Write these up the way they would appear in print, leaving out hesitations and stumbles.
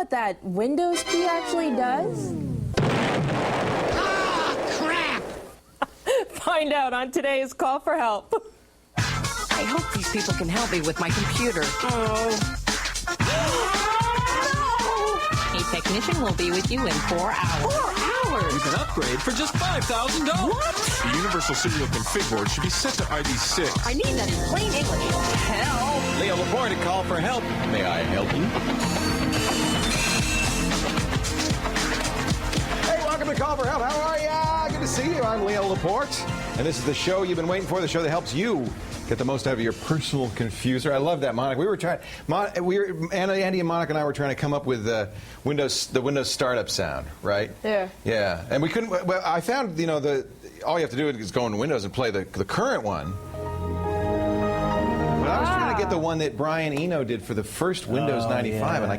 what that Windows key actually does? Ah, crap! Find out on today's Call for Help. I hope these people can help me with my computer. Oh. A technician will be with you in 4 hours. 4 hours? You can upgrade for just $5,000. What? The Universal Serial Config board should be set to ID 6. I need that in plain English. Help! Leo Laporte at Call for Help. May I help you? Hey, welcome to Call for Help. How are ya? Good to see you. I'm Leo Laporte, and this is the show you've been waiting for, the show that helps you get the most out of your personal confuser. I love that, Monica. We were trying. Andy and Monica and I were trying to come up with the Windows startup sound, right? Yeah. Yeah, and we couldn't. Well, I found all you have to do is go into Windows and play the current one. But I was trying to get the one that Brian Eno did for the first Windows 95, and I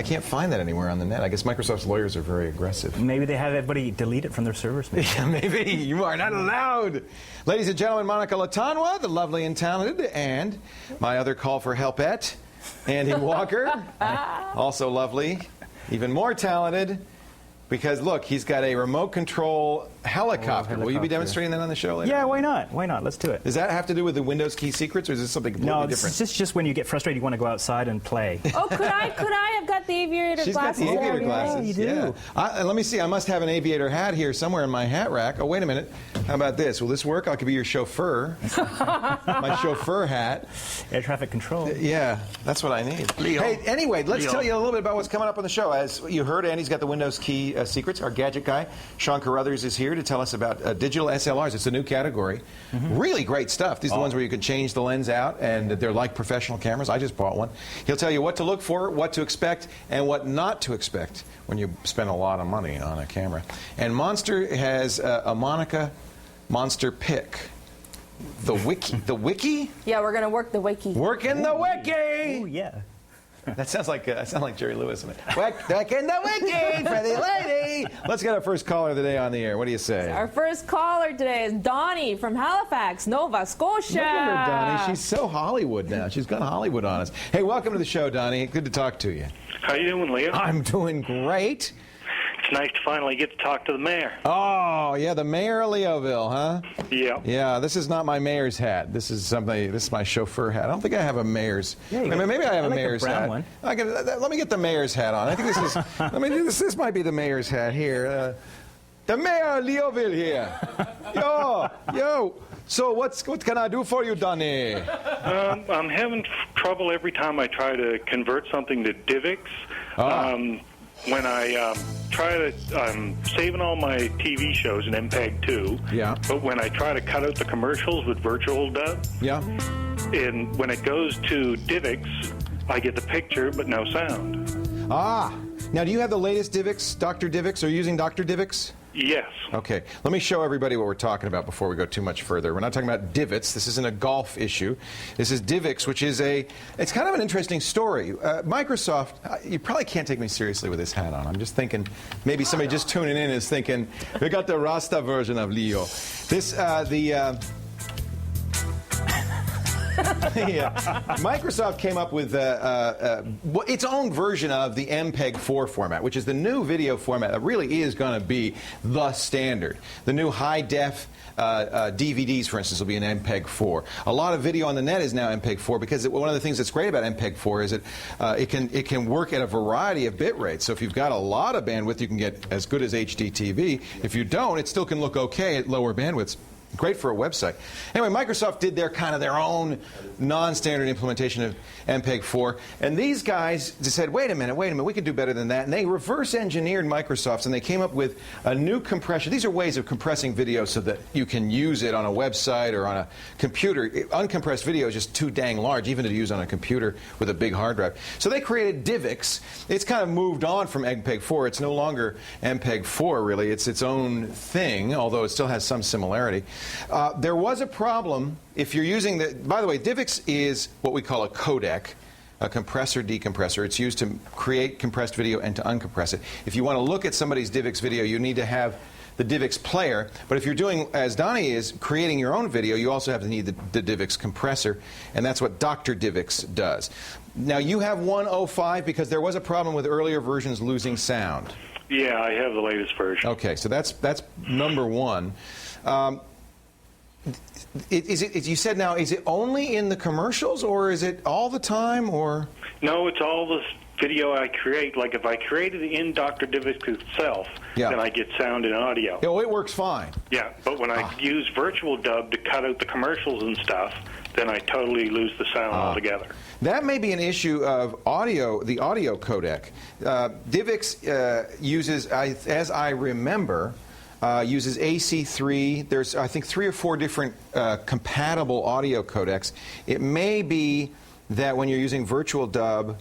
can't find that anywhere on the net. I guess Microsoft's lawyers are very aggressive. Maybe they have everybody delete it from their servers. Maybe. Yeah, maybe. You are not allowed. Ladies and gentlemen, Monica Latanwa, the lovely and talented, and my other Call for Helpette, Andy Walker, also lovely, even more talented. Because, look, he's got a remote control helicopter. Will you be demonstrating that on the show later? Yeah, why not? Why not? Let's do it. Does that have to do with the Windows key secrets, or is this something completely different? No, it's just when you get frustrated, you want to go outside and play. Oh, could I have got the aviator She's glasses? got the aviator glasses. Yeah, you do. Yeah. Let me see. I must have an aviator hat here somewhere in my hat rack. Oh, wait a minute. How about this? Will this work? I could be your chauffeur. My chauffeur hat. Air traffic control. Yeah, that's what I need. Leo. Hey, anyway, let's tell you a little bit about what's coming up on the show. As you heard, Andy's got the Windows key secrets. Our Gadget Guy, Sean Carruthers, is here to tell us about digital SLRs. It's a new category. Really great stuff. These are the ones where you can change the lens out, and they're like professional cameras. I just bought one. He'll tell you what to look for, what to expect, and what not to expect when you spend a lot of money on a camera. And Monster has a Monica Monster pick. The Wiki? The Wiki? Yeah, we're going to work the Wiki. Working the Wiki! Oh, yeah. That sounds like Jerry Lewis. Back in the Wiki for the lady. Let's get our first caller of the day on the air. What do you say? Our first caller today is Donnie from Halifax, Nova Scotia. Look at her, Donnie. She's so Hollywood now. She's got Hollywood on us. Hey, welcome to the show, Donnie. Good to talk to you. How you doing, Leo? I'm doing great. It's nice to finally get to talk to the mayor. Oh, yeah, the mayor of Leoville, huh? Yeah. Yeah, this is not my mayor's hat. This is my chauffeur hat. I don't think I have a mayor's. Yeah, maybe I have a like mayor's the brown hat. one. Let me get the mayor's hat on. I think this is. This might be the mayor's hat here. The mayor of Leoville here. Yo. So what can I do for you, Donnie? I'm having trouble every time I try to convert something to DivX. When I try to, I'm saving all my TV shows in MPEG 2. Yeah. But when I try to cut out the commercials with virtual dub, Yeah. and when it goes to DivX, I get the picture but no sound. Now do you have the latest DivX, Dr. DivX? Are you using Dr. DivX? Yes. Okay, let me show everybody what we're talking about before we go too much further. We're not talking about divots. This isn't a golf issue. This is DivX, which is it's kind of an interesting story. Microsoft, you probably can't take me seriously with this hat on. I'm just thinking, maybe somebody just tuning in is thinking, we got the Rasta version of Leo. Microsoft came up with its own version of the MPEG-4 format, which is the new video format that really is going to be the standard. The new high-def DVDs, for instance, will be an MPEG-4. A lot of video on the net is now MPEG-4 because one of the things that's great about MPEG-4 is that it can work at a variety of bit rates. So if you've got a lot of bandwidth, you can get as good as HD TV. If you don't, it still can look okay at lower bandwidths. Great for a website. Anyway, Microsoft did their own non-standard implementation of MPEG-4, and these guys just said, wait a minute, we can do better than that, and they reverse engineered Microsoft's, and they came up with a new compression. These are ways of compressing video so that you can use it on a website or on a computer. Uncompressed video is just too dang large, even to use on a computer with a big hard drive. So they created DivX. It's kind of moved on from MPEG-4. It's no longer MPEG-4, really. It's its own thing, although it still has some similarity. There was a problem if you're using by the way, DivX is what we call a codec, a compressor-decompressor. It's used to create compressed video and to uncompress it. If you want to look at somebody's DivX video, you need to have the DivX player. But if you're doing, as Donnie is, creating your own video, you also have to need the DivX compressor, and that's what Dr. DivX does. Now, you have 105 because there was a problem with earlier versions losing sound. Yeah, I have the latest version. Okay, so that's number one. You said now, is it only in the commercials, or is it all the time, or? No, it's all the video I create. Like if I created it in Dr. DivX itself, then I get sound and audio. Oh, it works fine. Yeah, but when I use Virtual Dub to cut out the commercials and stuff, then I totally lose the sound altogether. That may be an issue of audio, the audio codec. DivX uses, as I remember, uses AC3. There's, I think, 3 or 4 different compatible audio codecs. It may be that when you're using Virtual Dub,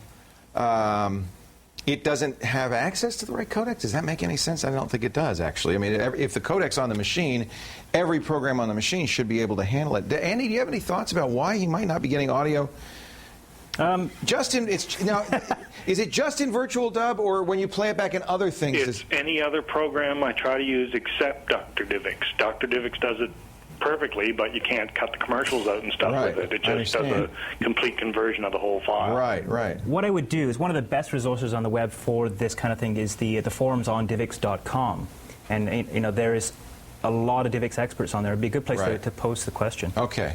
it doesn't have access to the right codec. Does that make any sense? I don't think it does, actually. I mean, if the codec's on the machine, every program on the machine should be able to handle it. Andy, do you have any thoughts about why he might not be getting audio? Is it just in Virtual Dub, or when you play it back in other things? It's any other program I try to use except Dr. DivX. Dr. DivX does it perfectly, but you can't cut the commercials out and stuff with it. It just does a complete conversion of the whole file. Right. What I would do is, one of the best resources on the web for this kind of thing is the forums on divx.com. And, you know, there is a lot of DivX experts on there. It'd be a good place to post the question. Okay.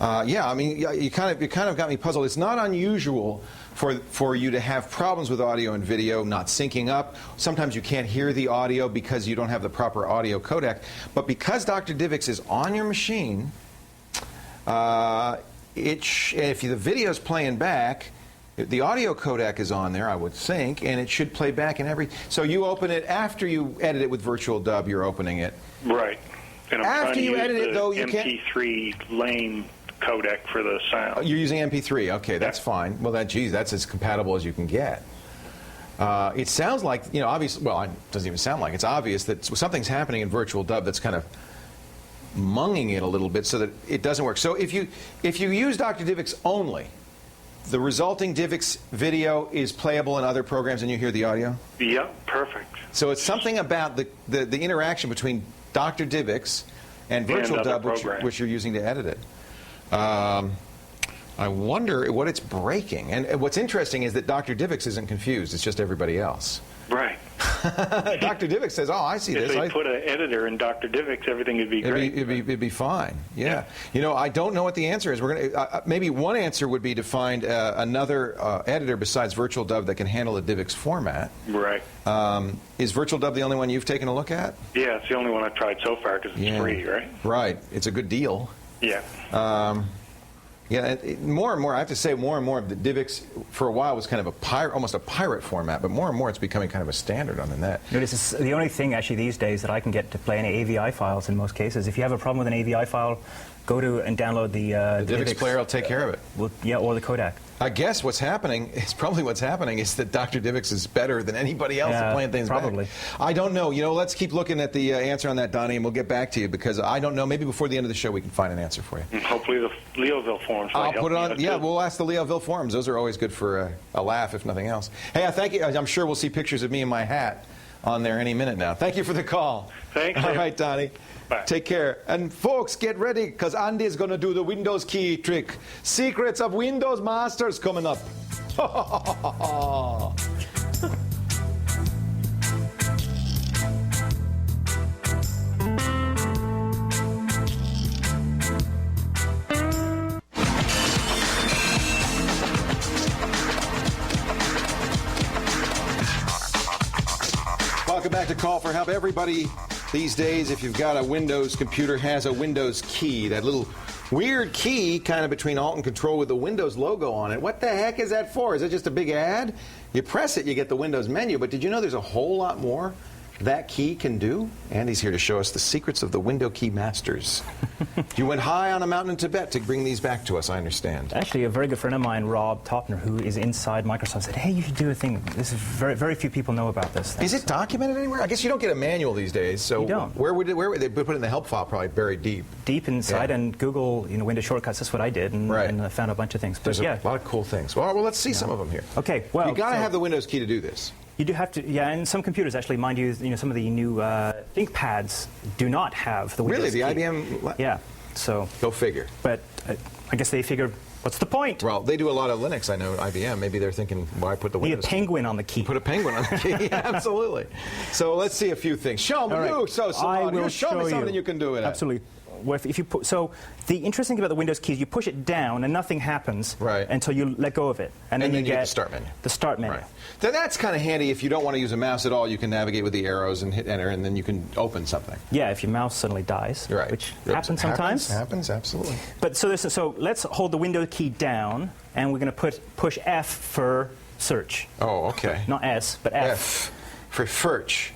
Yeah, I mean, you kind of got me puzzled. It's not unusual for you to have problems with audio and video not syncing up. Sometimes you can't hear the audio because you don't have the proper audio codec. But because Dr. DivX is on your machine, if the video's playing back, the audio codec is on there, I would think, and it should play back in every. So you open it after you edit it with Virtual Dub. You're opening it. Right. And I'm after trying you to edit use it, though, you can't. MP3 lane codec for the sound. You're using MP3. Okay, that's fine. Well, that's as compatible as you can get. It sounds like, you know, obviously. Well, it doesn't even sound like it's obvious that something's happening in Virtual Dub that's kind of munging it a little bit so that it doesn't work. So if you use Dr. DivX only, the resulting DivX video is playable in other programs and you hear the audio? Yep, perfect. So it's something about the interaction between Dr. DivX and Virtual Dub, which you're using to edit it. I wonder what it's breaking. And what's interesting is that Dr. DivX isn't confused. It's just everybody else. Right. Dr. DivX says, "Oh, I see this." If they put an editor in Dr. DivX, everything would be great. It'd be fine. Yeah. You know, I don't know what the answer is. We're gonna maybe one answer would be to find another editor besides Virtual Dub that can handle the DivX format. Right. Is Virtual Dub the only one you've taken a look at? Yeah, it's the only one I've tried so far because it's free, right? Right. It's a good deal. Yeah. Yeah, more and more, I have to say, more and more of the DivX, for a while, was kind of almost a pirate format, but more and more it's becoming kind of a standard on the net. This is the only thing, actually, these days that I can get to play any AVI files in most cases. If you have a problem with an AVI file, go to and download the DivX player will take care of it. Or the codec. I guess what's happening is that Dr. DivX is better than anybody else at playing things probably. back. I don't know. You know, let's keep looking at the answer on that, Donnie, and we'll get back to you because I don't know. Maybe before the end of the show we can find an answer for you. And hopefully the Leoville forums might help. I'll put it on. Yeah, we'll ask the Leoville forums. Those are always good for a laugh, if nothing else. Hey, thank you. I'm sure we'll see pictures of me in my hat on there any minute now. Thank you for the call. Thanks. All right, Donnie. Bye. Take care. And folks, get ready because Andy's going to do the Windows key trick. Secrets of Windows Masters coming up. Welcome back to Call for Help. Everybody these days, if you've got a Windows computer, has a Windows key. That little weird key kind of between Alt and Control with the Windows logo on it. What the heck is that for? Is it just a big ad? You press it, you get the Windows menu, but did you know there's a whole lot more that key can do? Andy's here to show us the secrets of the window key masters. You went high on a mountain in Tibet to bring these back to us, I understand. Actually, a very good friend of mine, Rob Topner, who is inside Microsoft, said, hey, you should do a thing. This is very few people know about this. Is it documented anywhere? I guess you don't get a manual these days, so you don't. Where would they put it in the help file? Probably buried deep. Deep inside, and Google, Windows shortcuts. That's what I did, and I found a bunch of things. But There's a lot of cool things. Well, let's see some of them here. Okay, well, you got to have the Windows key to do this. You do have to, yeah, and some computers actually, mind you, some of the new ThinkPads do not have the Windows Really? The key. IBM? Yeah, so. Go figure. But I guess they figure, what's the point? Well, they do a lot of Linux, I know, IBM. Maybe they're thinking, why put the We need a Windows? penguin on the key. Put a penguin on the key. Yeah, absolutely. So let's see a few things. Show me. All right. You show me something you can do with it. Absolutely. Well, if you put, so the interesting thing about the Windows key is you push it down and nothing happens until you let go of it. And then you get the start menu. The start menu. Right. Then that's kind of handy if you don't want to use a mouse at all. You can navigate with the arrows and hit enter, and then you can open something. Yeah, if your mouse suddenly dies, which happens sometimes. Happens, absolutely. But so let's hold the Windows key down, and we're going to push F for search. Oh, okay. Not S, but F. F for search.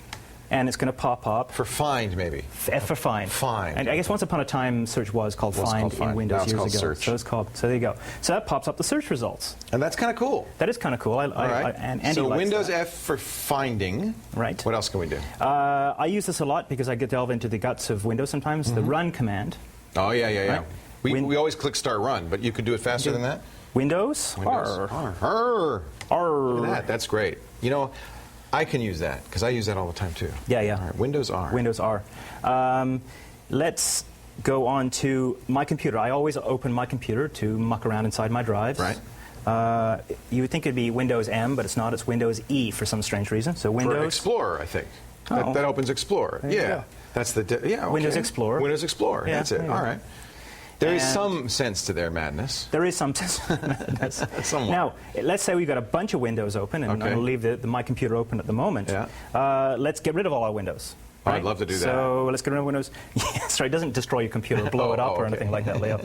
And it's going to pop up. For find, maybe. F for find. Find. And I guess once upon a time, search was called find in Windows years ago. Search. So it's called. So there you go. So that pops up the search results. And that's kind of cool. That is kind of cool. And Andy so likes Windows that. F for finding. Right. What else can we do? I use this a lot because I get delve into the guts of Windows sometimes. The run command. Oh, yeah. Right? We always click start run, but you could do it faster than that? Windows. Look at that. That's great. I can use that because I use that all the time too. Yeah. All right, Windows R. Windows R. Let's go on to my computer. I always open my computer to muck around inside my drives. Right. You would think it'd be Windows M, but it's not. It's Windows E for some strange reason. So Windows For Explorer, I think. Oh. That opens Explorer. There you Yeah. go. That's the okay. Windows Explorer. Windows Explorer. Yeah, That's it. there you All go. right. There is And some sense to their madness. there is some. Somewhat. Now, let's say we've got a bunch of windows open, and I'm going to leave my computer open at the moment. Yeah. Let's get rid of all our windows. Oh, I'd love to do that. So let's get rid of Windows. Yeah, sorry, it doesn't destroy your computer or blow it up or anything like that, Leo.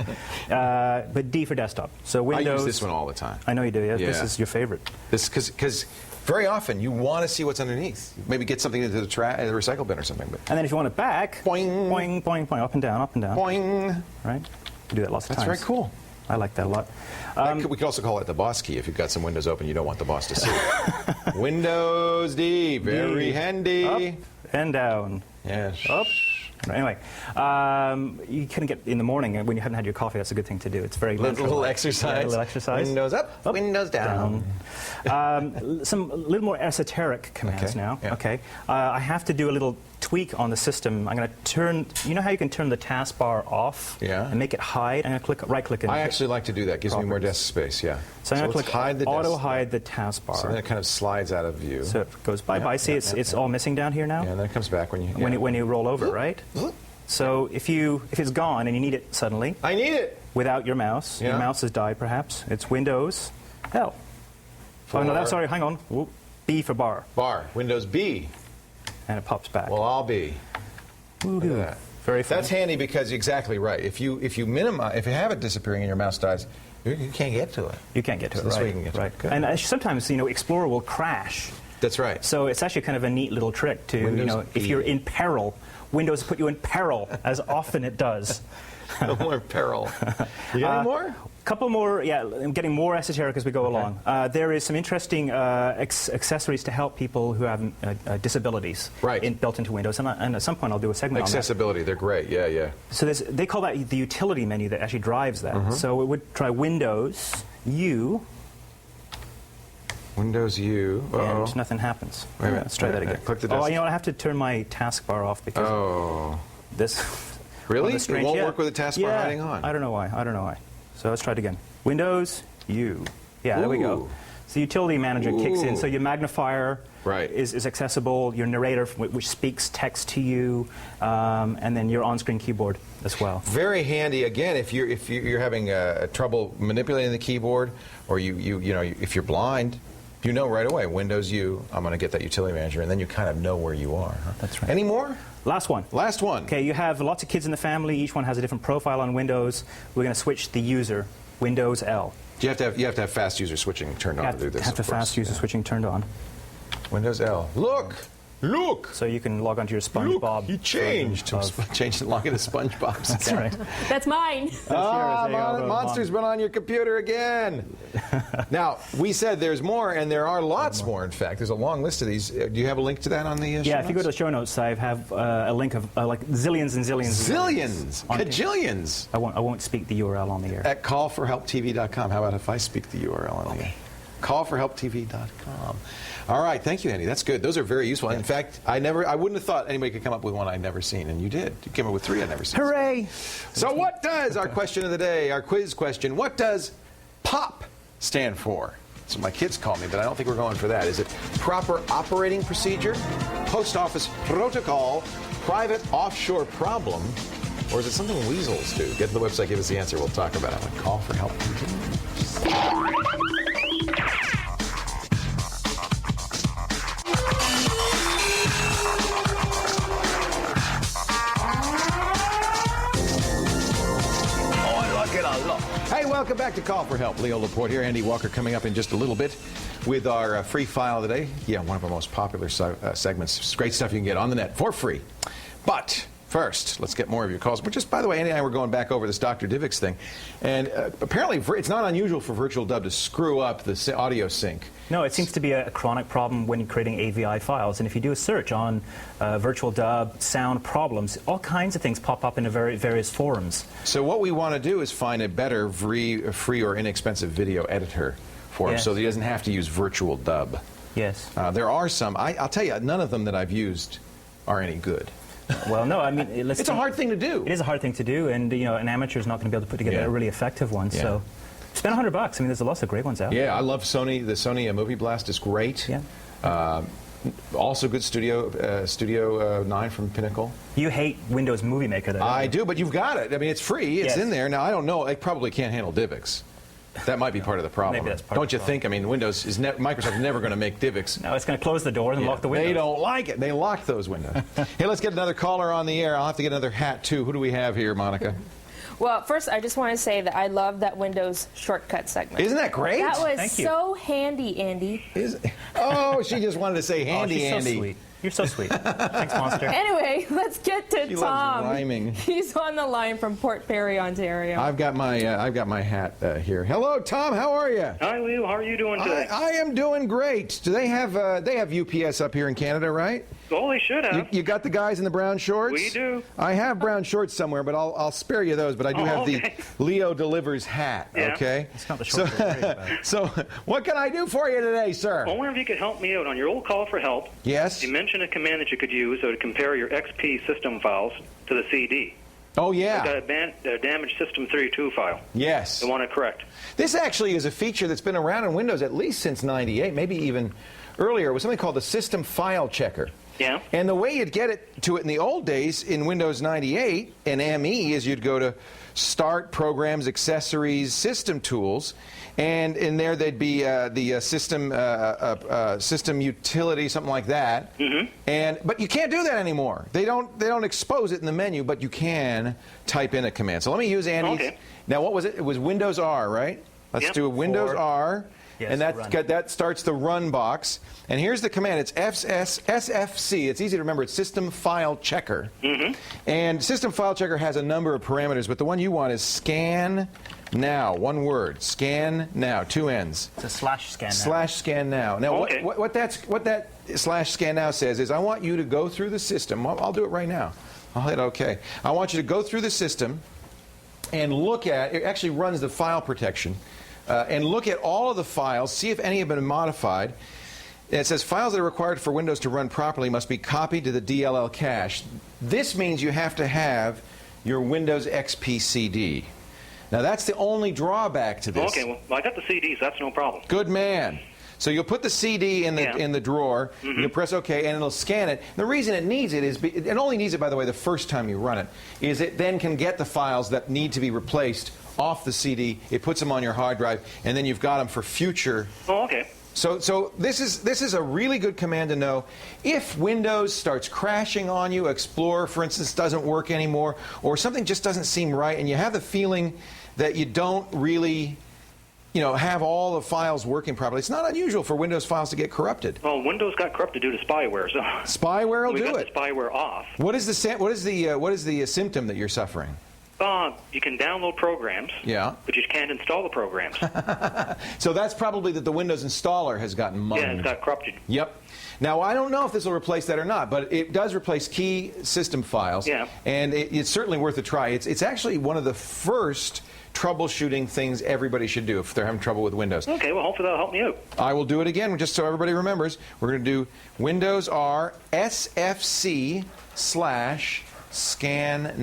But D for desktop. So Windows. I use this one all the time. I know you do. Yeah. This is your favorite. This because very often you want to see what's underneath. Maybe get something into the recycle bin or something. But And then if you want it back, boing, boing, boing, boing, up and down, up and down. Boing. Right? You do that lots of That's times. very cool. I like that a lot. We could also call it the boss key if you've got some windows open you don't want the boss to see. Windows D, very handy. Up and down. Yes. Up. Anyway, you couldn't get in the morning when you haven't had your coffee. That's a good thing to do. It's very little exercise. Yeah, a little exercise. Windows up, windows down. Some little more esoteric commands now. Yeah. Okay. I have to do a little tweak on the system. I'm going to turn. You know how you can turn the taskbar off? Yeah. And make it hide. I'm going to click right-click. I actually like to do that. Gives me more desk space. Yeah. So I'm going to let's click hide the auto desk. hide the taskbar. So then it kind of slides out of view. So it goes bye-bye. Yeah, See, it's all missing down here now. Yeah, and then it comes back when you When you roll over, right? So if it's gone and you need it suddenly, I need it without your mouse, your mouse has died perhaps. It's Windows L. Oh no, sorry, hang on. Whoop. B for bar, bar. Windows B. and it pops back. Well, I'll be. Look at that. Very fun. That's handy because you're exactly right. If you have it disappearing and your mouse dies, you can't get to it. You can't get to it. This Right. way you can get to it. Good. And sometimes Explorer will crash. That's right. So it's actually kind of a neat little trick to Windows if E. you're in peril, Windows will put you in peril as often it does. No more peril. You got any more? Couple more, I'm getting more esoteric as we go along. There is some interesting accessories to help people who have disabilities built into Windows, and at some point I'll do a segment on that. Accessibility, they're great, yeah. So they call that the utility menu that actually drives that. So we would try Windows U. Windows U. And nothing happens. Wait a minute. Let's try that again. Click the Oh, desk. I have to turn my taskbar off because this. Really? It won't work with the taskbar hiding on? I don't know why. So let's try it again. Windows U. Yeah, there we go. Ooh. So the utility manager kicks in. So your magnifier is accessible, your narrator, which speaks text to you, and then your on-screen keyboard as well. Very handy. Again, if you're having trouble manipulating the keyboard, or if you're blind, you know right away. Windows U. I'm going to get that utility manager, and then you kind of know where you are. Huh? That's right. Any more? Last one. Last one. Okay, you have lots of kids in the family. Each one has a different profile on Windows. We're going to switch the user, Windows L. You have to have fast user switching turned on to do this. Have the fast user switching turned on. Windows L. Look. So you can log onto your SpongeBob. Look, he changed. Changed and log into SpongeBob's. That's right. That's mine. Monster's been on your computer again. Now, we said there's more, and there are lots more, in fact. There's a long list of these. Do you have a link to that on the show Yeah, if you go to the notes? show notes, I have a link of like zillions and zillions. Zillions. Cajillions. I won't speak the URL on the air. At callforhelptv.com. How about if I speak the URL on the air? callforhelptv.com. All right, thank you, Andy. That's good. Those are very useful. In fact, I wouldn't have thought anybody could come up with one I'd never seen, and you did. You came up with 3 I'd never seen. Hooray! So what does, our question of the day, our quiz question, what does POP stand for? That's what my kids call me, but I don't think we're going for that. Is it proper operating procedure, post office protocol, private offshore problem, or is it something weasels do? Get to the website, give us the answer. We'll talk about it on Call for Help. Hey, welcome back to Call for Help. Leo Laporte here. Andy Walker coming up in just a little bit with our free file today. Yeah, one of our most popular segments. It's great stuff you can get on the net for free. But first, let's get more of your calls. But just, by the way, Andy and I were going back over this Dr. DivX thing. And apparently, it's not unusual for Virtual Dub to screw up the audio sync. No, it seems to be a chronic problem when you're creating AVI files. And if you do a search on Virtual Dub sound problems, all kinds of things pop up in various forums. So what we want to do is find a better free or inexpensive video editor for him, so that he doesn't have to use Virtual Dub. Yes. There are some. I'll tell you, none of them that I've used are any good. Well, no, I mean, it's a hard thing to do. It is a hard thing to do, and an amateur is not going to be able to put together a really effective one. Yeah. So spend $100. I mean, there's lots of great ones out. Yeah, I love Sony. The Sony Movie Blast is great. Yeah. Also good Studio 9 from Pinnacle. You hate Windows Movie Maker, though. I do, but you've got it. I mean, it's free. It's in there. Now, I don't know. It probably can't handle DivX. That might be part of the problem. Maybe that's part Don't of the you think? I mean, Microsoft's never going to make DivX. No, it's going to close the doors and lock the windows. They don't like it. They lock those windows. Hey, let's get another caller on the air. I'll have to get another hat, too. Who do we have here, Monica? Well, first, I just want to say that I love that Windows shortcut segment. Isn't that great? That was so handy, Andy. Oh, she just wanted to say handy, she's Andy. So sweet. You're so sweet. Thanks, Monster. Anyway, let's get to She Tom. loves rhyming. He's on the line from Port Perry, Ontario. I've got my hat here. Hello, Tom. How are you? Hi, Leo. How are you doing today? I am doing great. Do they have UPS up here in Canada, right? Oh, they should have. You got the guys in the brown shorts? We do. I have brown shorts somewhere, but I'll spare you those. But I do have the Leo Delivers hat. Yeah. Okay. It's not the shorts we're worried about. So, what can I do for you today, sir? I wonder if you could help me out on your old call for help. Yes. You mentioned a command that you could use to compare your XP system files to the CD. Oh, yeah. I've got a damaged System 32 file. Yes. I want to correct. This actually is a feature that's been around in Windows at least since '98, maybe even earlier. It was something called the System File Checker. Yeah. And the way you'd get it in the old days in Windows 98 and ME is you'd go to Start, Programs, Accessories, System Tools, and in there they'd be the system utility, something like that. Mm-hmm. But you can't do that anymore. They don't expose it in the menu, but you can type in a command. So let me use Andy's. Okay. Now, what was it? It was Windows R, right? Let's do a Windows R. Yes, and that starts the run box. And here's the command. It's SFC. It's easy to remember. It's System File Checker. Mm-hmm. And System File Checker has a number of parameters, but the one you want is scan now. One word. Scan now. 2 N's. It's a slash scan now. Slash scan now. Now, what that slash scan now says is I want you to go through the system. I'll do it right now. I'll hit OK. I want you to go through the system and look at, it actually runs the file protection, and look at all of the files, see if any have been modified. And it says files that are required for Windows to run properly must be copied to the DLL cache. This means you have to have your Windows XP CD. Now that's the only drawback to this. Okay, well I got the CDs, that's no problem. Good man. So you'll put the CD in the drawer, mm-hmm. You'll press OK, and it'll scan it. The reason it needs it is, it only needs it, by the way, the first time you run it, is it then can get the files that need to be replaced off the CD. It puts them on your hard drive, and then you've got them for future. Oh, okay. So this is a really good command to know. If Windows starts crashing on you, Explorer, for instance, doesn't work anymore, or something just doesn't seem right, and you have the feeling that you don't really have all the files working properly. It's not unusual for Windows files to get corrupted. Well, Windows got corrupted due to spyware. So spyware will do it. We got the spyware off. What is the symptom that you're suffering? You can download programs. Yeah. But you can't install the programs. So that's probably that the Windows installer has gotten mugged. Yeah, it's got corrupted. Yep. Now, I don't know if this will replace that or not, but it does replace key system files. Yeah. And it's certainly worth a try. It's actually one of the first troubleshooting things everybody should do if they're having trouble with Windows. Okay, well, hopefully that'll help me out. I will do it again, just so everybody remembers. We're going to do Windows R SFC/scan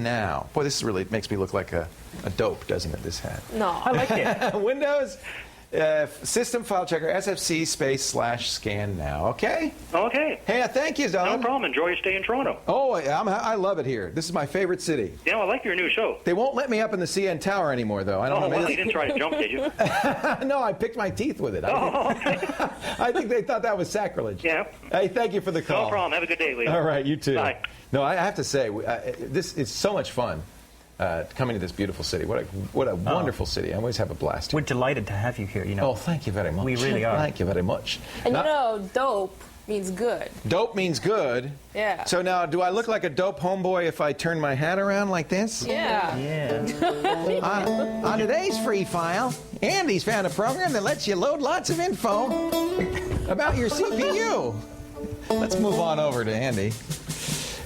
now. Boy, this really makes me look like a dope, doesn't it, this hat? No. I like it. Windows System File Checker SFC/scan now. Okay? Okay. Hey, thank you, Don. No problem. Enjoy your stay in Toronto. Oh, I love it here. This is my favorite city. Yeah, I like your new show. They won't let me up in the CN Tower anymore, though. I don't know. Well, you didn't try to jump, did you? No, I picked my teeth with it. I think they thought that was sacrilege. Yeah. Hey, thank you for the call. No problem. Have a good day, Leo. All right, you too. Bye. No, I have to say, this is so much fun. Coming to this beautiful city. What a wonderful city. I always have a blast here. We're delighted to have you here. You know. Oh, thank you very much. We really are. Thank you very much. And Now, dope means good. dope means good. Yeah. So now, do I look like a dope homeboy if I turn my hat around like this? Yeah. Yeah. On today's free file, Andy's found a program that lets you load lots of info about your CPU. Let's move on over to Andy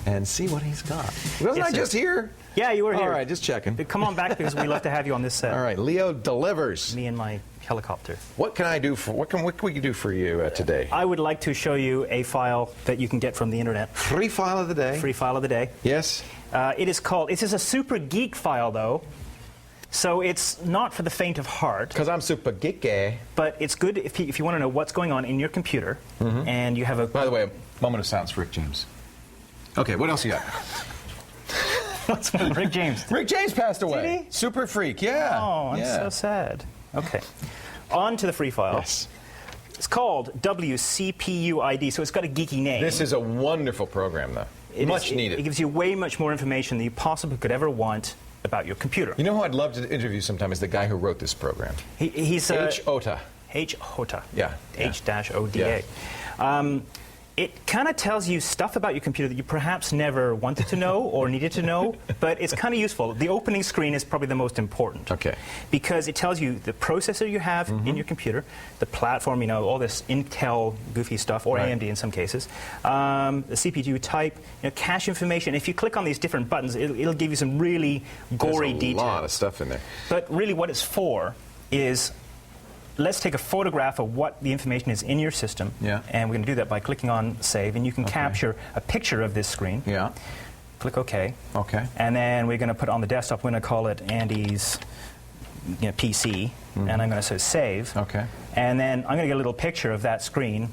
and see what he's got. Wasn't Yes, I sir. just here? Yeah, you were here. All right, just checking. Come on back because we love to have you on this set. All right, Leo delivers. Me and my helicopter. What can I do for? What can we do for you today? I would like to show you a file that you can get from the internet. Free file of the day. Free file of the day. Yes. It is called. This is a super geek file though, so it's not for the faint of heart. Because I'm super geeky. But it's good if you want to know what's going on in your computer, and you have a. By the way, a moment of silence for Rick James. Okay, what else you got? What's with Rick James? Rick James passed away. Did he? Super freak, yeah. Oh, I'm yeah. so sad. Okay. On to the free file. Yes. It's called WCPUID, so it's got a geeky name. This is a wonderful program, though. Much needed. It gives you way much more information than you possibly could ever want about your computer. You know who I'd love to interview sometime is the guy who wrote this program. He's H. Ota. H. Hota. Yeah. H-O-D-A. It kind of tells you stuff about your computer that you perhaps never wanted to know or needed to know, but it's kind of useful. The opening screen is probably the most important. Okay. Because it tells you the processor you have in your computer, the platform, you know, all this Intel goofy stuff, or Right. AMD in some cases, the CPU type, you know, cache information. If you click on these different buttons, it'll give you some really gory There's a detail. lot of stuff in there. But really what it's for is, let's take a photograph of what the information is in your system. Yeah. And we're going to do that by clicking on Save. And you can capture a picture of this screen. Yeah. Click OK. Okay. And then we're going to put on the desktop, we're going to call it Andy's PC. And I'm going to say Save. Okay. And then I'm going to get a little picture of that screen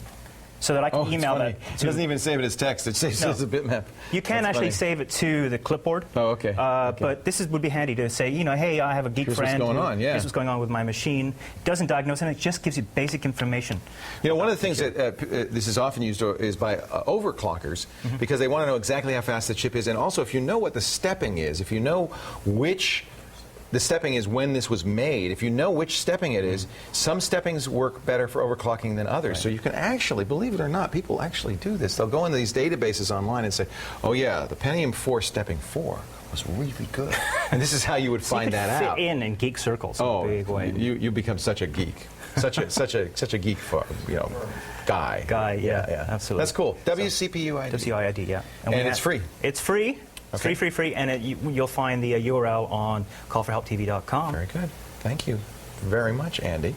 so that I can email that. It doesn't even save it as text. It saves it as a bitmap. You can That's actually funny. save it to the clipboard. Oh, okay. Okay. But this would be handy to say, you know, hey, I have a geek Here's what's friend. going who- on, yeah. Here's what's going on with my machine. It doesn't diagnose anything. It just gives you basic information. You know, one of the things that this is often used is by overclockers because they want to know exactly how fast the chip is, and also if you know what the stepping is, if you know which the stepping is when this was made, if you know which stepping it is, some steppings work better for overclocking than others. So you can actually, believe it or not, people actually do this. They'll go into these databases online and say, oh yeah, the Pentium 4 stepping 4 was really good. And this is how you would find that fit out. in geek circles in a big way. You become such a geek. Such a geek for, guy. Yeah, absolutely. That's cool. WCPUID. WCPUID, yeah. And it's free. It's free. It's Okay. free, and you'll find the URL on callforhelptv.com. Very good. Thank you very much, Andy.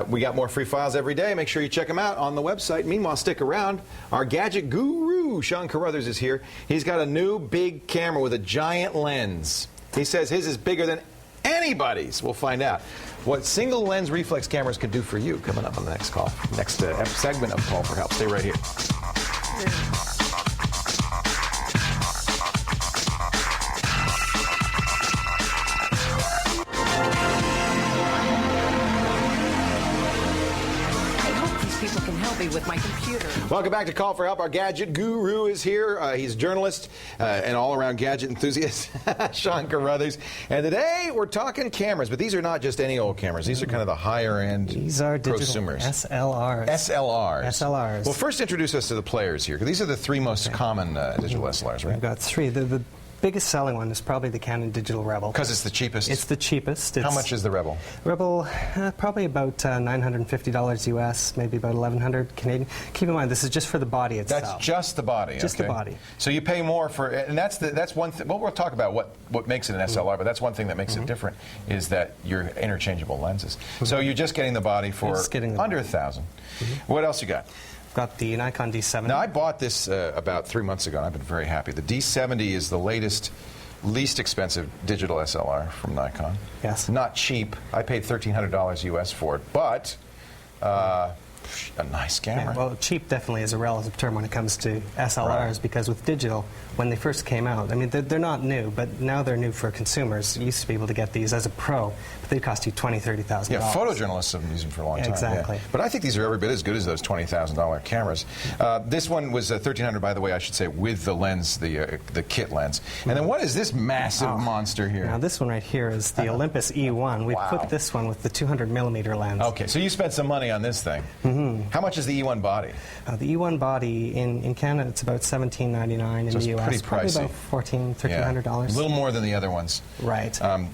We got more free files every day. Make sure you check them out on the website. Meanwhile, stick around. Our gadget guru, Sean Carruthers, is here. He's got a new big camera with a giant lens. He says his is bigger than anybody's. We'll find out what single lens reflex cameras can do for you coming up on the next segment of Call for Help. Stay right here. People can help me with my computer. Welcome back to Call for Help. Our gadget guru is here. He's a journalist and all-around gadget enthusiast, Sean Carruthers. And today we're talking cameras, but these are not just any old cameras. These are kind of the higher-end These are digital prosumers. SLRs. SLRs. SLRs. Well, first introduce us to the players here, because these are the three most common digital SLRs, right? We've got three. The biggest selling one is probably the Canon Digital Rebel. Because it's the cheapest? It's the cheapest. How much is the Rebel? Rebel, probably about $950 US, maybe about $1,100 Canadian. Keep in mind, this is just for the body itself. That's just the body. Just the body. So you pay more for, and that's one thing. Well, we'll talk about what makes it an SLR, but that's one thing that makes it different is that you're interchangeable lenses. So you're just getting the body for under $1,000. What else you got? Got the Nikon D70. Now, I bought this about 3 months ago, and I've been very happy. The D70 is the latest, least expensive digital SLR from Nikon. Yes. Not cheap. I paid $1,300 US for it, but a nice camera. Yeah, well, cheap definitely is a relative term when it comes to SLRs, because with digital, when they first came out, I mean, they're not new, but now they're new for consumers. You used to be able to get these as a pro, but they cost you $20,000, $30,000. Yeah, photojournalists have been using them for a long time. Exactly. Yeah. But I think these are every bit as good as those $20,000 cameras. This one was $1,300, by the way, I should say, with the lens, the kit lens. And then what is this massive monster here? Now, this one right here is the Olympus E1. We put this one with the 200mm lens. Okay, so you spent some money on this thing. How much is the E1 body? The E1 body in Canada, it's about $17.99. In the US, pretty probably pricey. about $1,300. A little more than the other ones. Right. And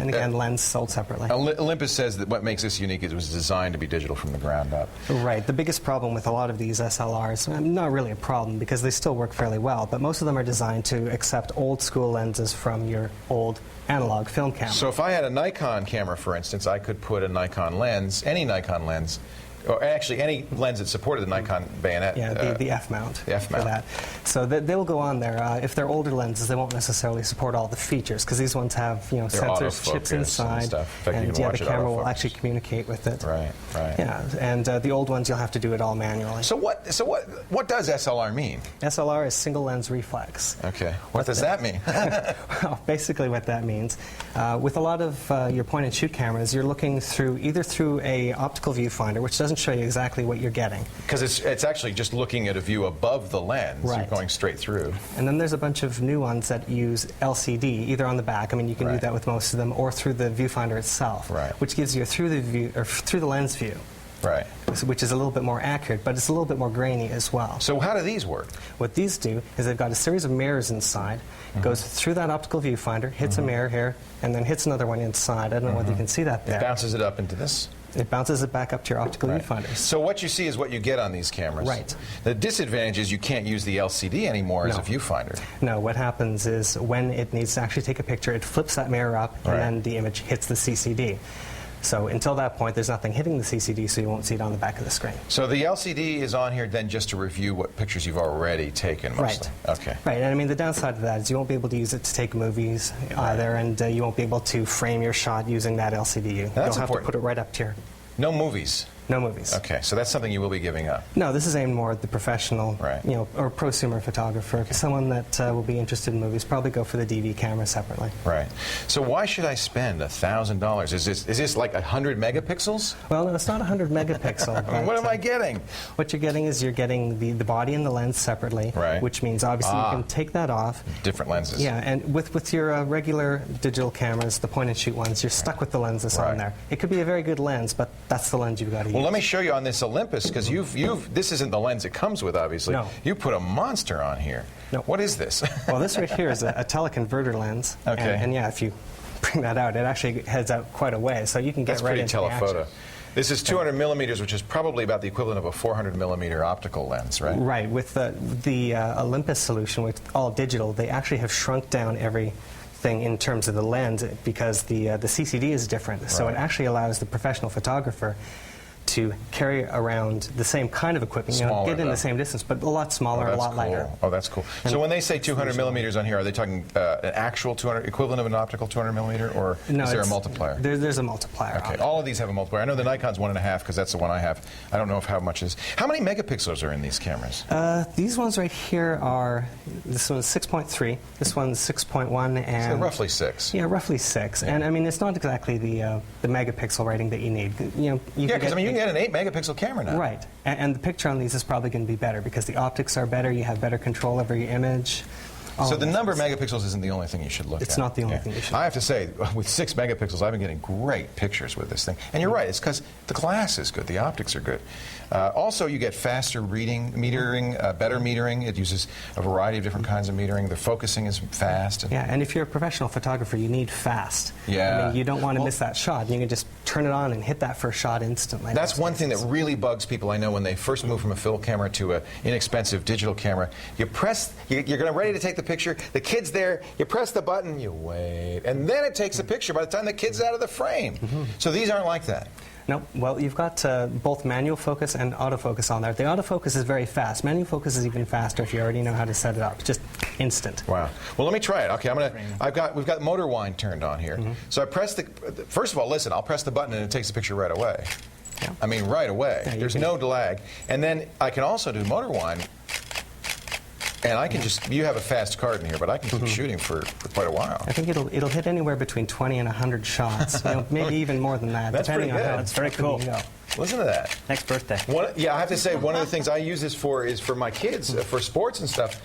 again, lens sold separately. Olympus says that what makes this unique is it was designed to be digital from the ground up. Right. The biggest problem with a lot of these SLRs, not really a problem because they still work fairly well, but most of them are designed to accept old school lenses from your old analog film camera. So if I had a Nikon camera, for instance, I could put a Nikon lens, any Nikon lens, or actually any lens that supported the Nikon bayonet. Yeah, the F-mount. The F-mount. For that. So they'll go on there. If they're older lenses, they won't necessarily support all the features because these ones have sensors, chips inside, and the camera will actually communicate with it. Right, right. Yeah, and the old ones you'll have to do it all manually. So what does SLR mean? SLR is single lens reflex. Okay. What does that mean? Well, basically what that means, with a lot of your point and shoot cameras, you're looking either through a optical viewfinder, which doesn't show you exactly what you're getting. Because it's actually just looking at a view above the lens. Right. You're going straight through. And then there's a bunch of new ones that use LCD, either on the back, I mean you can do that with most of them, or through the viewfinder itself, which gives you a through the lens view. Right. Which is a little bit more accurate, but it's a little bit more grainy as well. So how do these work? What these do is they've got a series of mirrors inside, goes through that optical viewfinder, hits a mirror here, and then hits another one inside. I don't know whether you can see that there. It bounces it up into this? It bounces it back up to your optical viewfinders. So what you see is what you get on these cameras. Right. The disadvantage is you can't use the LCD anymore as a viewfinder. No, what happens is when it needs to actually take a picture, it flips that mirror up, and then the image hits the CCD. So until that point, there's nothing hitting the CCD, so you won't see it on the back of the screen. So the LCD is on here then just to review what pictures you've already taken, mostly. Right. Okay. Right, and I mean the downside of that is you won't be able to use it to take movies either, and you won't be able to frame your shot using that LCD. You'll have to put it right up to your... No movies? No movies. Okay, so that's something you will be giving up. No, this is aimed more at the professional, or prosumer photographer. Someone that will be interested in movies, probably go for the DV camera separately. Right. So why should I spend $1,000? Is this like 100 megapixels? Well, no, it's not 100 megapixel. What am I getting? What you're getting is you're getting the body and the lens separately, which means obviously you can take that off. Different lenses. Yeah, and with your regular digital cameras, the point and shoot ones, you're stuck with the lens that's on there. It could be a very good lens, but that's the lens you've got to use. Well, let me show you on this Olympus, because this isn't the lens it comes with, obviously. No. You put a monster on here. No. What is this? Well, this right here is a teleconverter lens. Okay. And yeah, if you bring that out, it actually heads out quite a way, so you can get right into the action. Telephoto. This is 200 millimeters, which is probably about the equivalent of a 400 millimeter optical lens, right? Right. With the Olympus solution, with all digital, they actually have shrunk down everything in terms of the lens because the CCD is different. So it actually allows the professional photographer to carry around the same kind of equipment, get in the same distance, but a lot smaller, a lot lighter. Oh, that's cool. So when they say 200 millimeters on here, are they talking an actual 200 equivalent of an optical 200 millimeter, or is there a multiplier? There's a multiplier. Okay, all of these have a multiplier. I know the Nikon's 1.5 because that's the one I have. I don't know how much it is. How many megapixels are in these cameras? These ones right here are, this one's 6.3, this one's 6.1, and... So roughly 6. Yeah, roughly 6. And I mean, it's not exactly the megapixel rating that you need. Because I mean, you can get an 8 megapixel camera now. Right, and the picture on these is probably going to be better because the optics are better, you have better control over your image. So the number of megapixels isn't the only thing you should look at. It's not the only thing you should. I have to say, with 6 megapixels, I've been getting great pictures with this thing. And you're right, it's because the glass is good, the optics are good. Also, you get faster metering, better metering. It uses a variety of different kinds of metering. The focusing is fast. Yeah, and if you're a professional photographer, you need fast. Yeah. I mean, you don't want to miss that shot. You can just turn it on and hit that first shot instantly. That's one thing that really bugs people, I know, when they first move from a film camera to an inexpensive digital camera. You press, you're ready to take the picture, the kid's there, you press the button, you wait, and then it takes a picture by the time the kid's out of the frame. So these aren't like that. No, well, you've got both manual focus and autofocus on there. The autofocus is very fast. Manual focus is even faster if you already know how to set it up. Just instant. Wow. Well, let me try it. Okay, we've got motor wind turned on here. So I press first of all, listen, I'll press the button and it takes the picture right away. Yeah. I mean, right away. Yeah, There's no lag. And then I can also do motor wind. And I can you have a fast card in here, but I can keep shooting for quite a while. I think it'll hit anywhere between 20 and 100 shots, maybe even more than that, That's depending on pretty good. how That's very cool. you go. Listen to that. Next birthday. I have to say, one of the things I use this for is for my kids, for sports and stuff.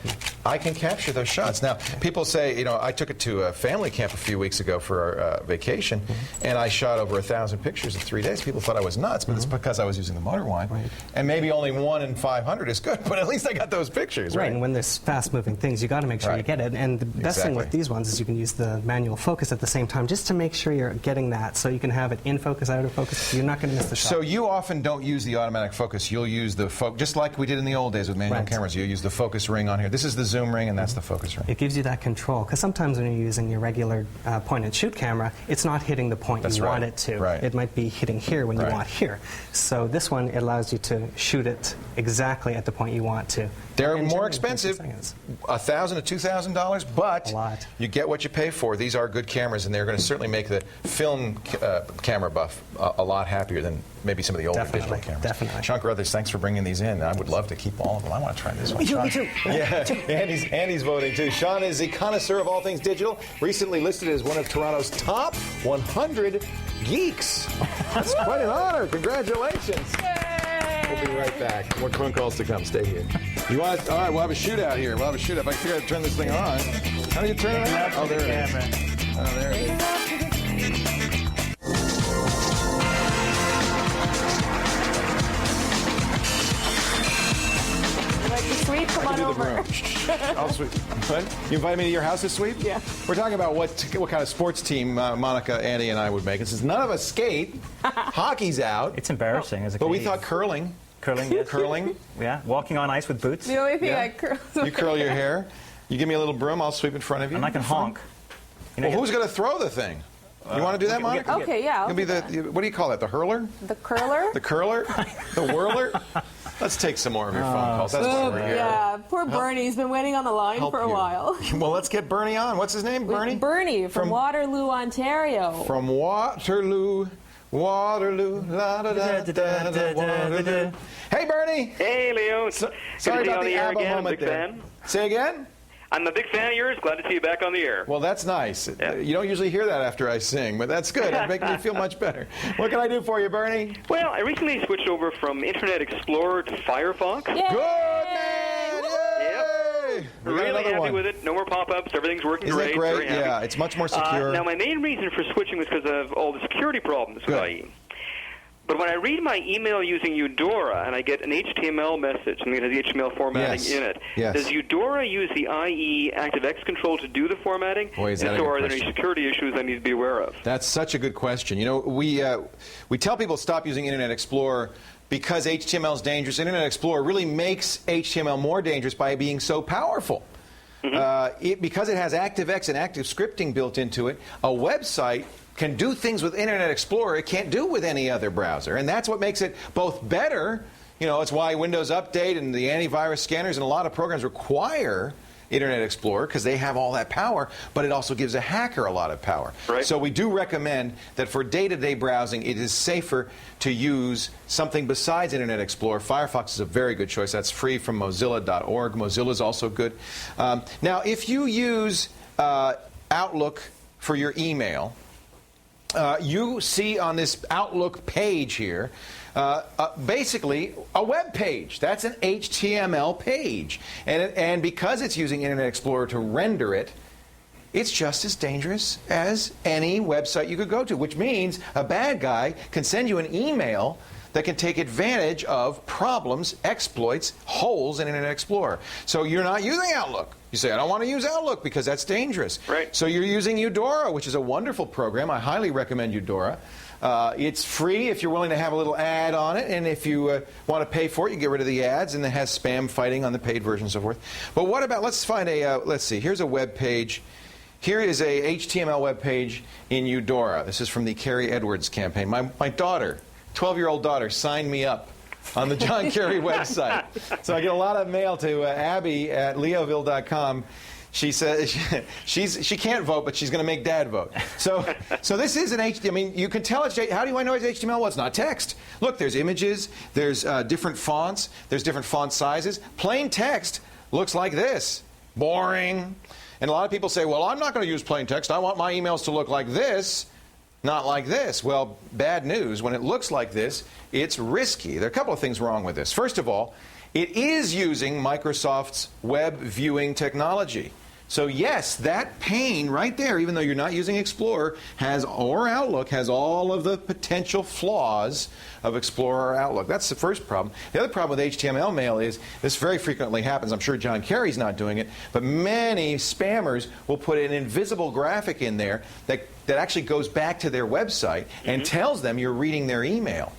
I can capture those shots. Now, people say, I took it to a family camp a few weeks ago for our vacation, and I shot over 1,000 pictures in 3 days. People thought I was nuts, but it's because I was using the motor wind. Right. And maybe only 1 in 500 is good, but at least I got those pictures. Right, and when there's fast-moving things, you got to make sure you get it. And the best thing with these ones is you can use the manual focus at the same time, just to make sure you're getting that, so you can have it in focus, out of focus. You're not going to miss the shot. So you often don't use the automatic focus. You'll use the just like we did in the old days with manual cameras. You'll use the focus ring on here. This is the zoom ring, and that's the focus ring. It gives you that control, because sometimes when you're using your regular point-and-shoot camera, it's not hitting the point you want it to. Right. It might be hitting here when you want here. So this one, it allows you to shoot it exactly at the point you want to. They're more expensive, $1,000 to $2,000, but you get what you pay for. These are good cameras, and they're going to certainly make the film camera buff a lot happier than maybe some of the older digital cameras. Definitely. Sean Carruthers, thanks for bringing these in. I would love to keep all of them. I want to try this one. Me too. Yeah, Andy's voting too. Sean is a connoisseur of all things digital, recently listed as one of Toronto's top 100 geeks. That's quite an honor. Congratulations. We'll be right back. More phone calls to come. Stay here. All right, we'll have a shootout here. We'll have a shootout. If I figure out how to turn this thing on. How do you turn it on? Oh, there it is. Oh, there it is. Sweep, come on over. I'll sweep. What? You invited me to your house to sweep? Yeah. We're talking about what kind of sports team Monica, Andy, and I would make. And since none of us skate, hockey's out. It's embarrassing as a But we Canadian. thought curling. Curling, yes. Curling. Yeah, walking on ice with boots. The only thing I curl. You curl your hair. You give me a little broom, I'll sweep in front of you. And I can honk. Well, who's going to throw the thing? You want to do that, Monica? Okay, yeah. You'll be what do you call that? The hurler? The curler? The curler? The whirler? Let's take some more of your phone calls. That's why we're here. Yeah, poor Bernie's been waiting on the line for a while. Well, let's get Bernie on. What's his name, Bernie? Bernie from Waterloo, Ontario. From Waterloo, la da da da da da Waterloo. Hey, Bernie. Hey, Leo. Sorry about the ABBA moment there. Say again? I'm a big fan of yours. Glad to see you back on the air. Well, that's nice. You don't usually hear that after I sing, but that's good. It makes me feel much better. What can I do for you, Bernie? Well, I recently switched over from Internet Explorer to Firefox. Yay! Good man! Yay! Yep. Really happy with it. No more pop-ups. Everything's working Isn't great. it great? Very happy. Yeah, it's much more secure. Now, my main reason for switching was because of all the security problems with IE. But when I read my email using Eudora and I get an HTML message, and it has the HTML formatting in it, does Eudora use the IE ActiveX control to do the formatting? Boy, is that and so a good are there question. any security issues I need to be aware of? That's such a good question. You know, we tell people stop using Internet Explorer because HTML is dangerous. Internet Explorer really makes HTML more dangerous by being so powerful. Because it has ActiveX and active scripting built into it, a website can do things with Internet Explorer it can't do with any other browser. And that's what makes it both better. You know, it's why Windows Update and the antivirus scanners and a lot of programs require Internet Explorer because they have all that power, but it also gives a hacker a lot of power. Right. So we do recommend that for day-to-day browsing, it is safer to use something besides Internet Explorer. Firefox is a very good choice. That's free from Mozilla.org. Mozilla is also good. Now, if you use Outlook for your email, you see on this Outlook page here, basically a web page. That's an HTML page. And because it's using Internet Explorer to render it, it's just as dangerous as any website you could go to, which means a bad guy can send you an email that can take advantage of problems, exploits, holes in Internet Explorer. So you're not using Outlook. You say, I don't want to use Outlook because that's dangerous. Right. So you're using Eudora, which is a wonderful program. I highly recommend Eudora. It's free if you're willing to have a little ad on it, and if you want to pay for it, you get rid of the ads, and it has spam fighting on the paid version and so forth. But what about, let's find a, let's see, here's a web page. Here is a HTML web page in Eudora. This is from the Carrie Edwards campaign. My daughter, 12-year-old daughter, signed me up on the John Kerry website. So I get a lot of mail to Abby at leoville.com. She says she can't vote, but she's going to make Dad vote. So this is an HTML. I mean, you can tell it's. How do I know it's HTML? Well, it's not text. Look, there's images. There's different fonts. There's different font sizes. Plain text looks like this. Boring. And a lot of people say, well, I'm not going to use plain text. I want my emails to look like this, not like this. Well, bad news. When it looks like this, it's risky. There are a couple of things wrong with this. First of all, it is using Microsoft's web viewing technology. So yes, that pane right there, even though you're not using Explorer, or Outlook, has all of the potential flaws of Explorer or Outlook. That's the first problem. The other problem with HTML mail is, this very frequently happens, I'm sure John Kerry's not doing it, but many spammers will put an invisible graphic in there that actually goes back to their website and tells them you're reading their email.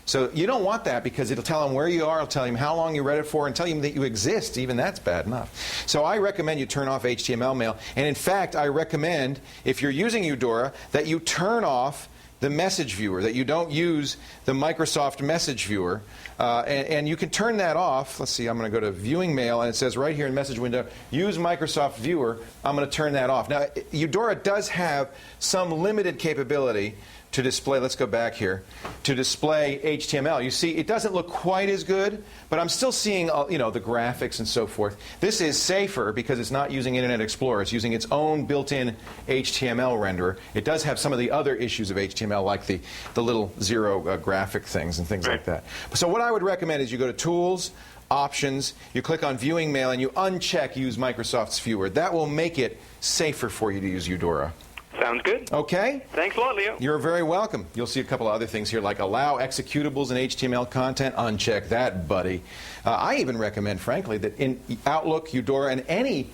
So you don't want that, because it'll tell them where you are, it'll tell them how long you read it for, and tell them that you exist. Even that's bad enough. So I recommend you turn off HTML mail. And in fact, I recommend, if you're using Eudora, that you turn off the message viewer, that you don't use the Microsoft message viewer. And you can turn that off. Let's see, I'm going to go to viewing mail, and it says right here in message window, use Microsoft viewer. I'm going to turn that off. Now, Eudora does have some limited capability to display, let's go back here, to display HTML. You see, it doesn't look quite as good, but I'm still seeing, you know, the graphics and so forth. This is safer because it's not using Internet Explorer. It's using its own built-in HTML renderer. It does have some of the other issues of HTML, like the little zero graphic things and things like that. So what I would recommend is you go to Tools, Options, you click on Viewing Mail, and you uncheck Use Microsoft's Viewer. That will make it safer for you to use Eudora. Sounds good. Okay. Thanks a lot, Leo. You're very welcome. You'll see a couple of other things here, like allow executables and HTML content. Uncheck that, buddy. I even recommend, frankly, that in Outlook, Eudora, and any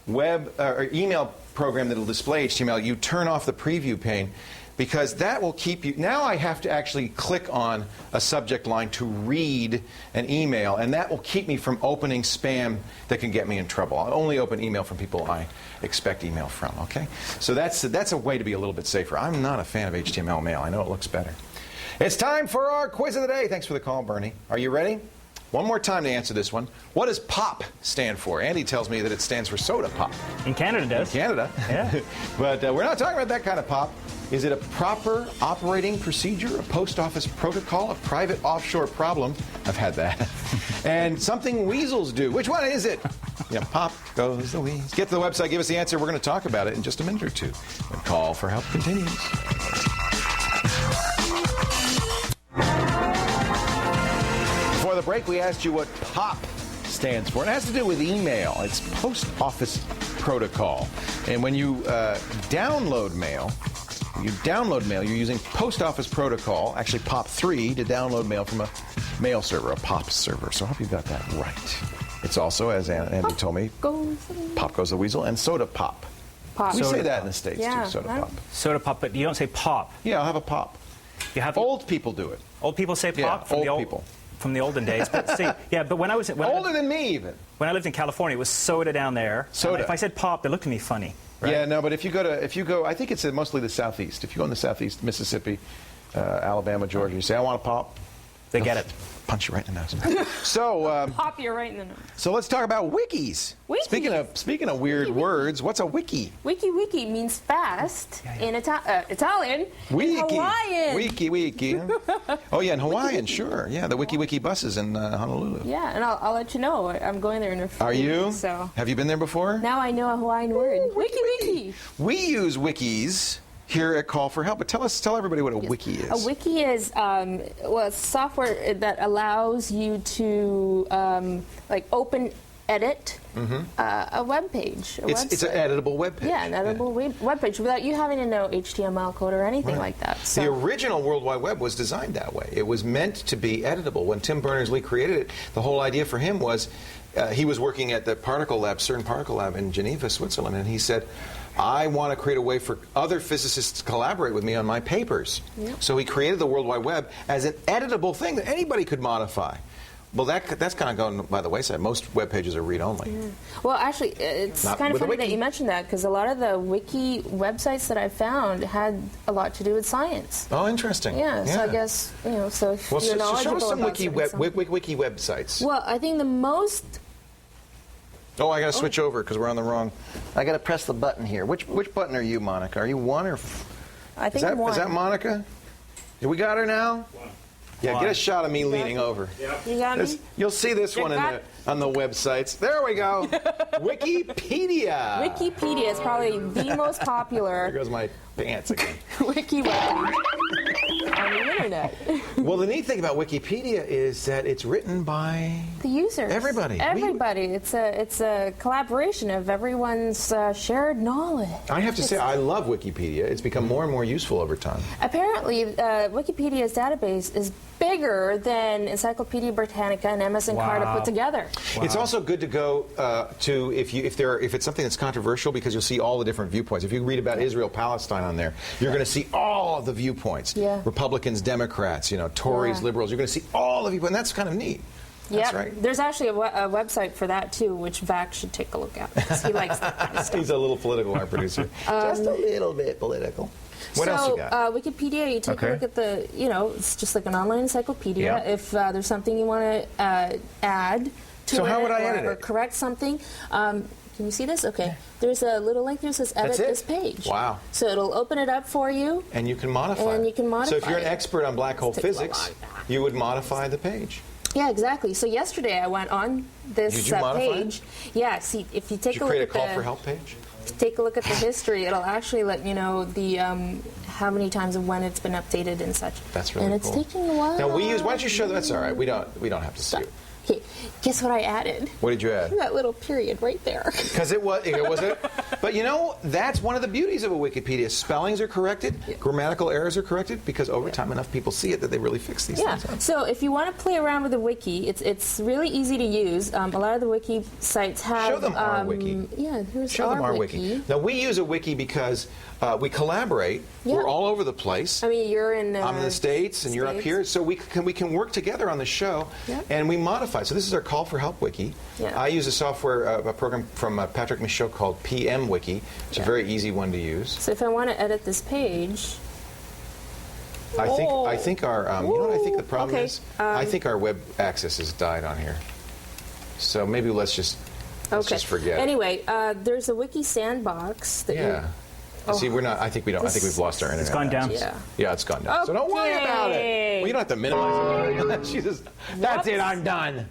web or email program that will display HTML, you turn off the preview pane, because that will keep you. Now I have to actually click on a subject line to read an email, and that will keep me from opening spam that can get me in trouble. I'll only open email from people I expect email from, okay? So that's a way to be a little bit safer. I'm not a fan of HTML mail. I know it looks better. It's time for our quiz of the day. Thanks for the call, Bernie. Are you ready? One more time to answer this one. What does POP stand for? Andy tells me that it stands for soda pop. In Canada, it does. In Canada. Yeah. But we're not talking about that kind of pop. Is it a proper operating procedure, a post office protocol, a private offshore problem? I've had that. And something weasels do. Which one is it? Yeah, pop goes the weasel. Get to the website, give us the answer. We're going to talk about it in just a minute or two. The call for help continues. Before the break, we asked you what POP stands for. It has to do with email. It's Post Office Protocol. And when you download mail, you're using Post Office Protocol, actually POP3, to download mail from a mail server, a POP server. So I hope you got that right. It's also, as Andy told me, Pop Goes the Weasel and Soda Pop. Pop. We Soda say that pop. in the States, Yeah, too, Soda Pop. Soda pop, but you don't say pop. Yeah, I'll have a pop. You have Old people do it. Old people say pop. Yeah, old people. From the older days. But see, yeah, but when I was older than me even. When I lived in California, it was soda down there. Soda. And if I said pop, they looked at me funny. Right? Yeah, no, but if you go, I think it's mostly the southeast. If you go in the southeast, Mississippi, Alabama, Georgia, you say, I want a pop. They get it. Punch you right in the nose. So pop you right in the nose. So let's talk about wikis. Speaking of weird words, what's a wiki? Wiki means fast in Italian. Wiki. In Hawaiian. Wiki. Oh yeah, in Hawaiian, sure. Yeah, the Wiki buses in Honolulu. Yeah, and I'll let you know. I'm going there in a few Are you? weeks, so have you been there before? now I know a Hawaiian word. Wiki. We use wikis here at Call for Help. But tell everybody what a wiki is. A wiki is it's software that allows you to open, edit a web page. It's an editable web page. Yeah, an editable web page without you having to know HTML code or anything like that. So. The original World Wide Web was designed that way. It was meant to be editable. When Tim Berners-Lee created it, the whole idea for him was he was working at the CERN particle lab in Geneva, Switzerland, and he said, I want to create a way for other physicists to collaborate with me on my papers. Yep. So he created the World Wide Web as an editable thing that anybody could modify. Well, that's kind of gone by the wayside. Most web pages are read-only. Yeah. Well, actually, it's kind of funny that you mentioned that, because a lot of the wiki websites that I found had a lot to do with science. Oh, interesting. Yeah, so I guess, so if you're knowledgeable show us some about wiki websites. Well, I think the most... Oh, I got to switch over because we're on the wrong... I got to press the button here. Which button are you, Monica? Are you 1 or... I think I'm 1. Is that Monica? We got her now? 1. Yeah, get a shot of me leaning over. Yep. You got me? You'll see this one on the websites. There we go. Wikipedia. Wikipedia is probably the most popular. There goes my pants again. Wiki web on the internet. Well, the neat thing about Wikipedia is that it's written by the users. Everybody. It's a collaboration of everyone's shared knowledge. I have to say, I love Wikipedia. It's become more and more useful over time. Apparently, Wikipedia's database is bigger than Encyclopedia Britannica and MSN Carta put together. Wow. It's also good to go to if it's something that's controversial, because you'll see all the different viewpoints. If you read about Israel Palestine on there, you're going to see all of the viewpoints. Yeah. Republicans, Democrats, Tories, liberals. You're going to see all the viewpoints, and that's kind of neat. Yeah, right. There's actually a website for that too, which Vax should take a look at, because he likes that kind of stuff. He's a little political, our producer. Just a little bit political. What else you got? Wikipedia, you take a look at the, it's just like an online encyclopedia. Yeah. If there's something you want to add to it, or correct something, can you see this? Okay. There's a little link that says edit this page. Wow. So it'll open it up for you. And you can modify it. So if you're an expert on black hole physics, you would modify the page. Yeah, exactly. So yesterday I went on this page. Yeah, see, if you take a look at Did you create a call for help page? Take a look at the history. It'll actually let you know the how many times and when it's been updated and such. That's really cool. And it's taking a while. Now why don't you show that? That's all right. We don't have to see it. Okay, guess what I added? What did you add? That little period right there. Because it was it. But that's one of the beauties of a Wikipedia. Spellings are corrected, grammatical errors are corrected, because over time enough people see it that they really fix these things. Yeah. So if you want to play around with the wiki, it's really easy to use. A lot of the wiki sites have. Show them our wiki. Yeah, here's Show them our wiki. Now we use a wiki because we collaborate. Yeah. We're all over the place. I mean, you're in. I'm in the States, and you're up here, so we can work together on the show, and we modify. So this is our Call for Help wiki. Yeah. I use a software, a program from Patrick Michaud called PM Wiki. It's a very easy one to use. So if I want to edit this page, I think our you know what I think the problem is? I think our web access has died on here. So maybe let's just forget. Anyway, there's a wiki sandbox that See, we're not. I think we don't. I think we've lost our internet. It's gone down. Yeah, it's gone down. Okay. So don't worry about it. Well, you don't have to minimize it. That's it. I'm done.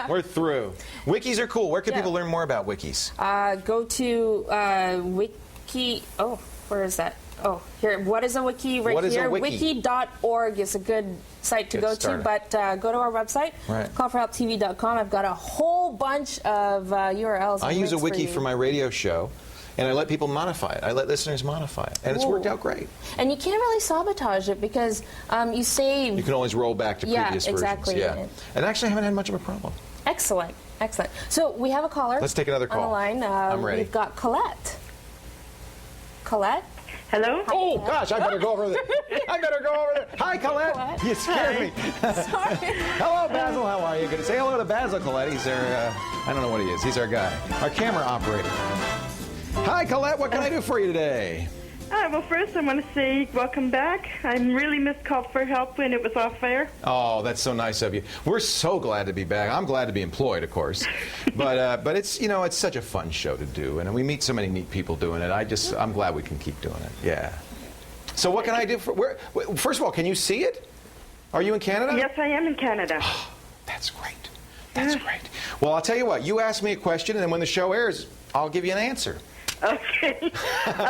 We're through. Wikis are cool. Where can people learn more about wikis? Go to Wiki. Oh, where is that? Oh, here. What is a wiki? Right here. Wiki.org is a good site to go to. But go to our website, callforhelptv.com. I've got a whole bunch of URLs. I use a wiki for my radio show. And I let people modify it. I let listeners modify it. And it's worked out great. And you can't really sabotage it because you save... You can always roll back to previous versions. Yeah, and actually I haven't had much of a problem. Excellent. Excellent. So we have a caller. Let's take another call. On the line. I'm ready. We've got Colette. Colette? Hello? Oh, gosh, I better go over there. Hi, Colette. You scared me. Sorry. Hello, Basil. How are you? Good to say hello to Basil, Colette. He's our, I don't know what he is. He's our guy. Our camera operator. Hi, Colette. What can I do for you today? Well, first I want to say welcome back. I really missed Call for Help when it was off air. Oh, that's so nice of you. We're so glad to be back. I'm glad to be employed, of course. But it's, it's such a fun show to do, and we meet so many neat people doing it. I'm glad we can keep doing it. Yeah. So what can I do for... First of all, can you see it? Are you in Canada? Yes, I am in Canada. Oh, that's great. That's great. Well, I'll tell you what. You ask me a question, and then when the show airs, I'll give you an answer. Okay.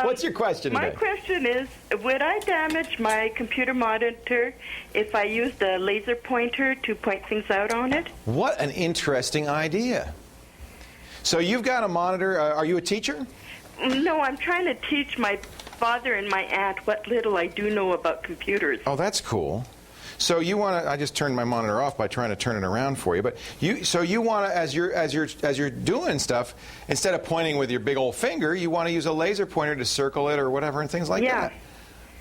What's your question today? My question is, would I damage my computer monitor if I used a laser pointer to point things out on it? What an interesting idea. So you've got a monitor. Are you a teacher? No, I'm trying to teach my father and my aunt what little I do know about computers. Oh, that's cool. So you want to? I just turned my monitor off by trying to turn it around for you. But you want to, as you're doing stuff, instead of pointing with your big old finger, you want to use a laser pointer to circle it or whatever and things like that.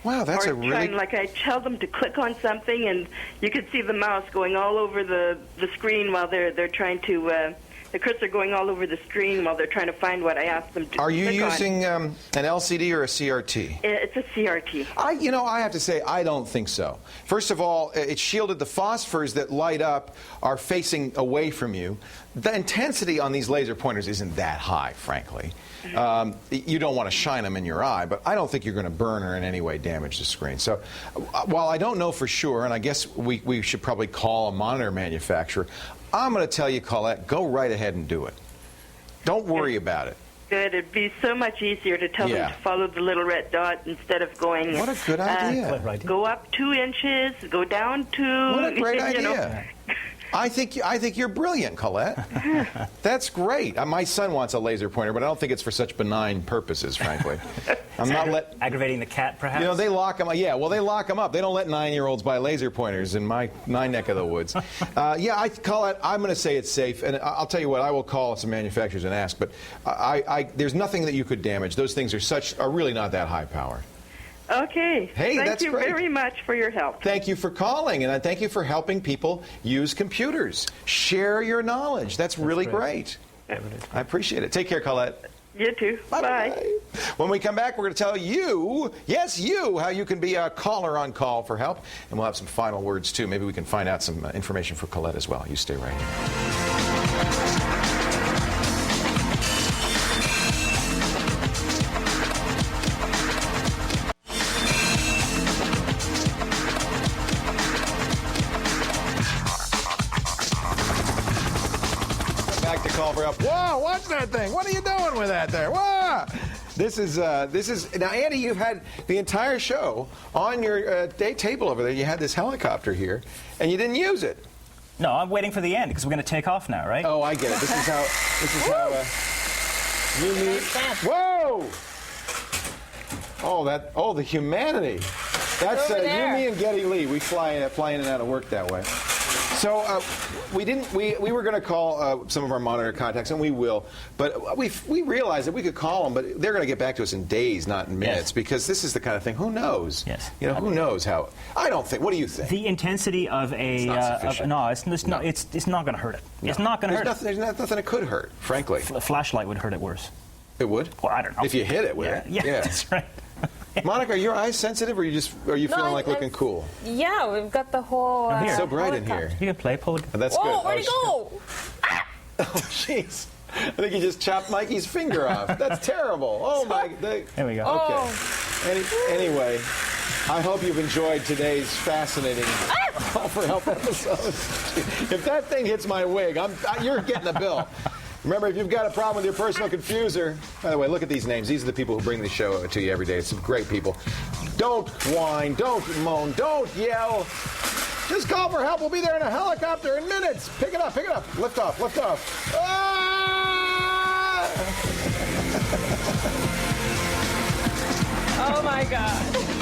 Wow, that's a really... Like I tell them to click on something, and you can see the mouse going all over the screen while they're trying to... the cursor going all over the screen while they're trying to find what I asked them to. Are you using an LCD or a CRT? It's a CRT. I have to say, I don't think so. First of all, it's shielded. The phosphors that light up are facing away from you. The intensity on these laser pointers isn't that high, frankly. You don't want to shine them in your eye, but I don't think you're going to burn or in any way damage the screen. So while I don't know for sure, and I guess we should probably call a monitor manufacturer, I'm going to tell you, Colette, go right ahead and do it. Don't worry about it. Good. It'd be so much easier to tell them to follow the little red dot instead of going... What a good idea. Go up 2 inches, go down 2... What a great idea. I think you're brilliant, Colette. That's great. My son wants a laser pointer, but I don't think it's for such benign purposes, frankly. I'm not aggravating the cat, perhaps. You know, they lock them. Yeah, well, they lock them up. They don't let 9-year-olds buy laser pointers in my neck of the woods. Colette, I'm going to say it's safe, and I'll tell you what. I will call some manufacturers and ask, but there's nothing that you could damage. Those things are really not that high power. Okay. Hey, thank you very much for your help. Thank you for calling, and thank you for helping people use computers. Share your knowledge. That's really great. I appreciate it. Take care, Colette. You too. Bye-bye. When we come back, we're going to tell you, yes, you, how you can be a caller on call for help. And we'll have some final words, too. Maybe we can find out some information for Colette as well. You stay right here. Call for help. Whoa, watch that thing. What are you doing with that there? Whoa! This is now, Andy, you've had the entire show on your day table over there. You had this helicopter here, and you didn't use it. No, I'm waiting for the end because we're going to take off now, right? Oh, I get it. This is how you meet. Whoa! Oh, the humanity. That's you, me, and Geddy Lee. We fly in and out of work that way. So we were going to call some of our monitor contacts, and we will, but we realized that we could call them, but they're going to get back to us in days, not in minutes, because this is the kind of thing. Who knows? Yes. You know, who knows how? I don't think. What do you think? The intensity of a it's not going to hurt it. No. It's not going to hurt it. There's nothing it could hurt, frankly. A flashlight would hurt it worse. It would? Well, I don't know. If you hit it with it. Yeah, that's right. Monica, are your eyes sensitive, or are you feeling like looking cool? Yeah, we've got the whole... It's so bright in here. You can play, pull it. Oh, that's good. Oh, where'd he go? Oh, jeez. I think you just chopped Mikey's finger off. That's terrible. Oh, my... There we go. Okay. Anyway, I hope you've enjoyed today's fascinating Call for Help episode. If that thing hits my wig, you're getting a bill. Remember, if you've got a problem with your personal confuser, by the way, look at these names. These are the people who bring the show to you every day. It's some great people. Don't whine, don't moan, don't yell. Just call for help. We'll be there in a helicopter in minutes. Pick it up, lift off, lift off. Ah! Oh, my God.